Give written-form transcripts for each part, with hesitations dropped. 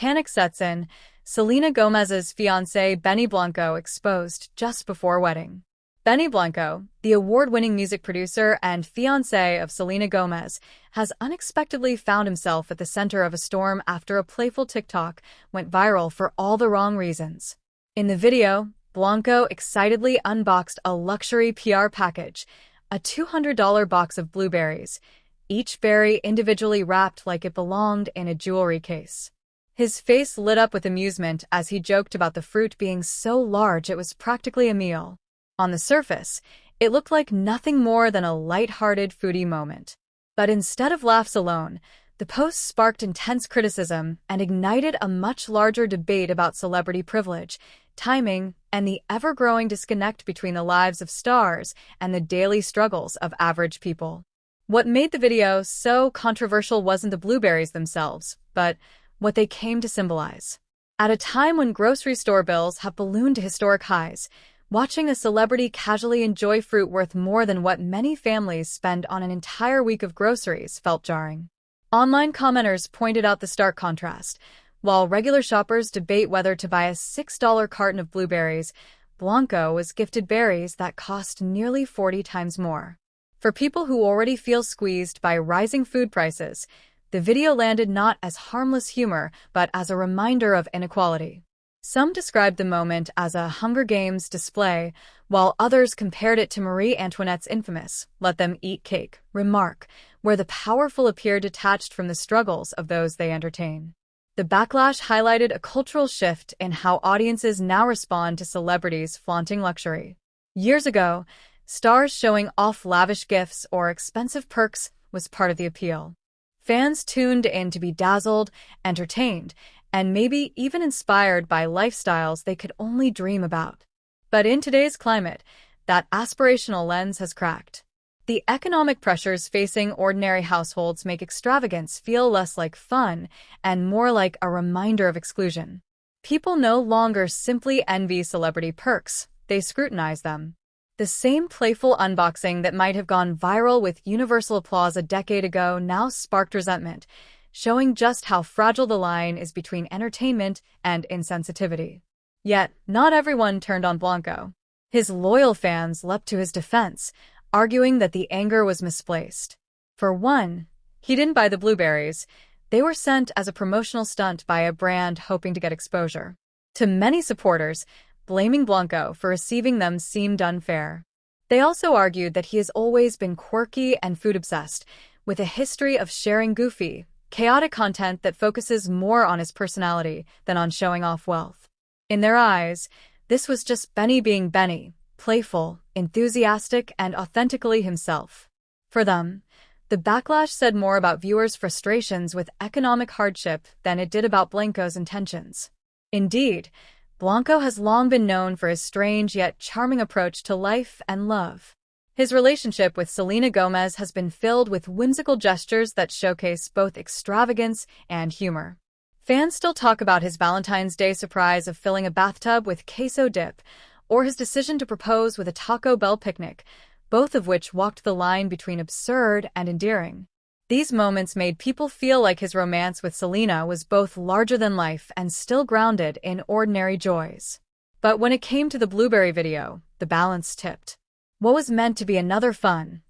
panic sets in, Selena Gomez's fiancé Benny Blanco exposed just before wedding. Benny Blanco, the award-winning music producer and fiancé of Selena Gomez, has unexpectedly found himself at the center of a storm after a playful TikTok went viral for all the wrong reasons. In the video, Blanco excitedly unboxed a luxury PR package, a $200 box of blueberries, each berry individually wrapped like it belonged in a jewelry case. His face lit up with amusement as he joked about the fruit being so large it was practically a meal. On the surface, it looked like nothing more than a light-hearted foodie moment. But instead of laughs alone, the post sparked intense criticism and ignited a much larger debate about celebrity privilege, timing, and the ever-growing disconnect between the lives of stars and the daily struggles of average people. What made the video so controversial wasn't the blueberries themselves, but what they came to symbolize. At a time when grocery store bills have ballooned to historic highs, watching a celebrity casually enjoy fruit worth more than what many families spend on an entire week of groceries felt jarring. Online commenters pointed out the stark contrast. While regular shoppers debate whether to buy a $6 carton of blueberries, Blanco was gifted berries that cost nearly 40 times more. For people who already feel squeezed by rising food prices, the video landed not as harmless humor, but as a reminder of inequality. Some described the moment as a Hunger Games display, while others compared it to Marie Antoinette's infamous "let them eat cake" remark, where the powerful appear detached from the struggles of those they entertain. The backlash highlighted a cultural shift in how audiences now respond to celebrities flaunting luxury. Years ago, stars showing off lavish gifts or expensive perks was part of the appeal. Fans tuned in to be dazzled, entertained, and maybe even inspired by lifestyles they could only dream about. But in today's climate, that aspirational lens has cracked. The economic pressures facing ordinary households make extravagance feel less like fun and more like a reminder of exclusion. People no longer simply envy celebrity perks, they scrutinize them. The same playful unboxing that might have gone viral with universal applause a decade ago now sparked resentment, showing just how fragile the line is between entertainment and insensitivity. Yet, not everyone turned on Blanco. His loyal fans leapt to his defense, arguing that the anger was misplaced. For one, he didn't buy the blueberries. They were sent as a promotional stunt by a brand hoping to get exposure. To many supporters, blaming Blanco for receiving them seemed unfair. They also argued that he has always been quirky and food-obsessed, with a history of sharing goofy, chaotic content that focuses more on his personality than on showing off wealth. In their eyes, this was just Benny being Benny, playful, enthusiastic, and authentically himself. For them, the backlash said more about viewers' frustrations with economic hardship than it did about Blanco's intentions. Indeed, Blanco has long been known for his strange yet charming approach to life and love. His relationship with Selena Gomez has been filled with whimsical gestures that showcase both extravagance and humor. Fans still talk about his Valentine's Day surprise of filling a bathtub with queso dip, or his decision to propose with a Taco Bell picnic, both of which walked the line between absurd and endearing. These moments made people feel like his romance with Selena was both larger than life and still grounded in ordinary joys. But when it came to the blueberry video, the balance tipped. What was meant to be another fun,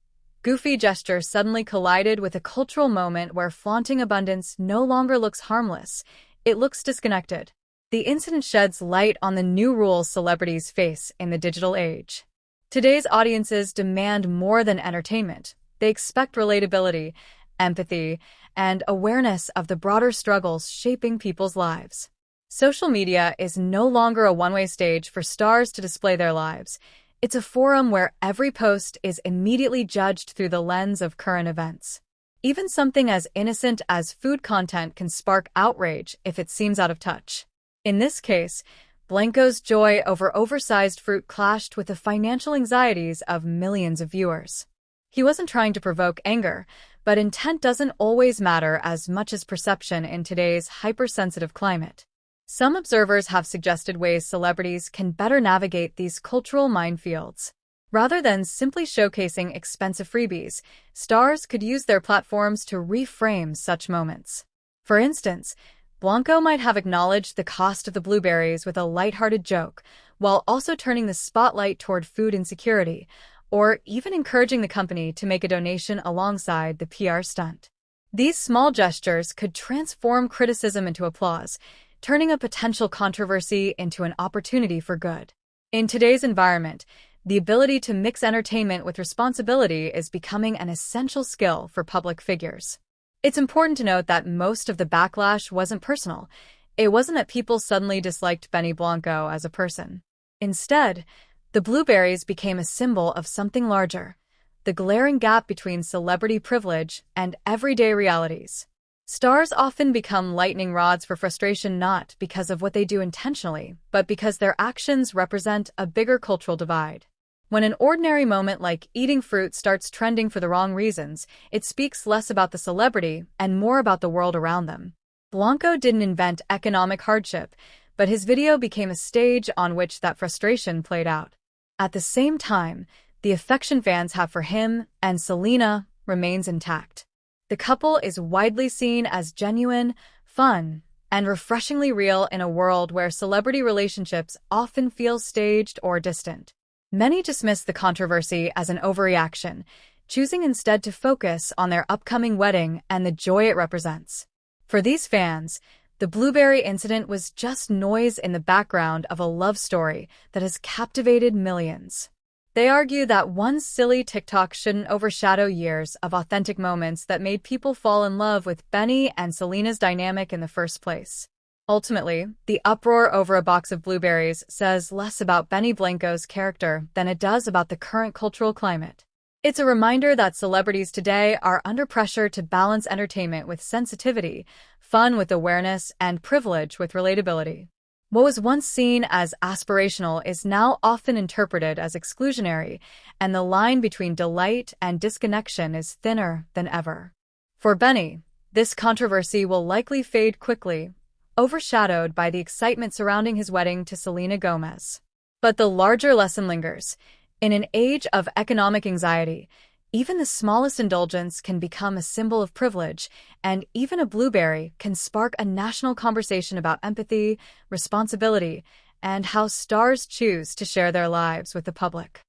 goofy gesture suddenly collided with a cultural moment where flaunting abundance no longer looks harmless, it looks disconnected. The incident sheds light on the new rules celebrities face in the digital age. Today's audiences demand more than entertainment. They expect relatability, empathy, and awareness of the broader struggles shaping people's lives. Social media is no longer a one-way stage for stars to display their lives. It's a forum where every post is immediately judged through the lens of current events. Even something as innocent as food content can spark outrage if it seems out of touch. In this case, Blanco's joy over oversized fruit clashed with the financial anxieties of millions of viewers. He wasn't trying to provoke anger, but intent doesn't always matter as much as perception in today's hypersensitive climate. Some observers have suggested ways celebrities can better navigate these cultural minefields. Rather than simply showcasing expensive freebies, stars could use their platforms to reframe such moments. For instance, Blanco might have acknowledged the cost of the blueberries with a lighthearted joke, while also turning the spotlight toward food insecurity, or even encouraging the company to make a donation alongside the PR stunt. These small gestures could transform criticism into applause, turning a potential controversy into an opportunity for good. In today's environment, the ability to mix entertainment with responsibility is becoming an essential skill for public figures. It's important to note that most of the backlash wasn't personal. It wasn't that people suddenly disliked Benny Blanco as a person. Instead, the blueberries became a symbol of something larger, the glaring gap between celebrity privilege and everyday realities. Stars often become lightning rods for frustration not because of what they do intentionally, but because their actions represent a bigger cultural divide. When an ordinary moment like eating fruit starts trending for the wrong reasons, it speaks less about the celebrity and more about the world around them. Blanco didn't invent economic hardship, but his video became a stage on which that frustration played out. At the same time, the affection fans have for him and Selena remains intact. The couple is widely seen as genuine, fun, and refreshingly real in a world where celebrity relationships often feel staged or distant. Many dismiss the controversy as an overreaction, choosing instead to focus on their upcoming wedding and the joy it represents. For these fans, the blueberry incident was just noise in the background of a love story that has captivated millions. They argue that one silly TikTok shouldn't overshadow years of authentic moments that made people fall in love with Benny and Selena's dynamic in the first place. Ultimately, the uproar over a box of blueberries says less about Benny Blanco's character than it does about the current cultural climate. It's a reminder that celebrities today are under pressure to balance entertainment with sensitivity, fun with awareness, and privilege with relatability. What was once seen as aspirational is now often interpreted as exclusionary, and the line between delight and disconnection is thinner than ever. For Benny, this controversy will likely fade quickly, overshadowed by the excitement surrounding his wedding to Selena Gomez. But the larger lesson lingers. In an age of economic anxiety, even the smallest indulgence can become a symbol of privilege, and even a blueberry can spark a national conversation about empathy, responsibility, and how stars choose to share their lives with the public.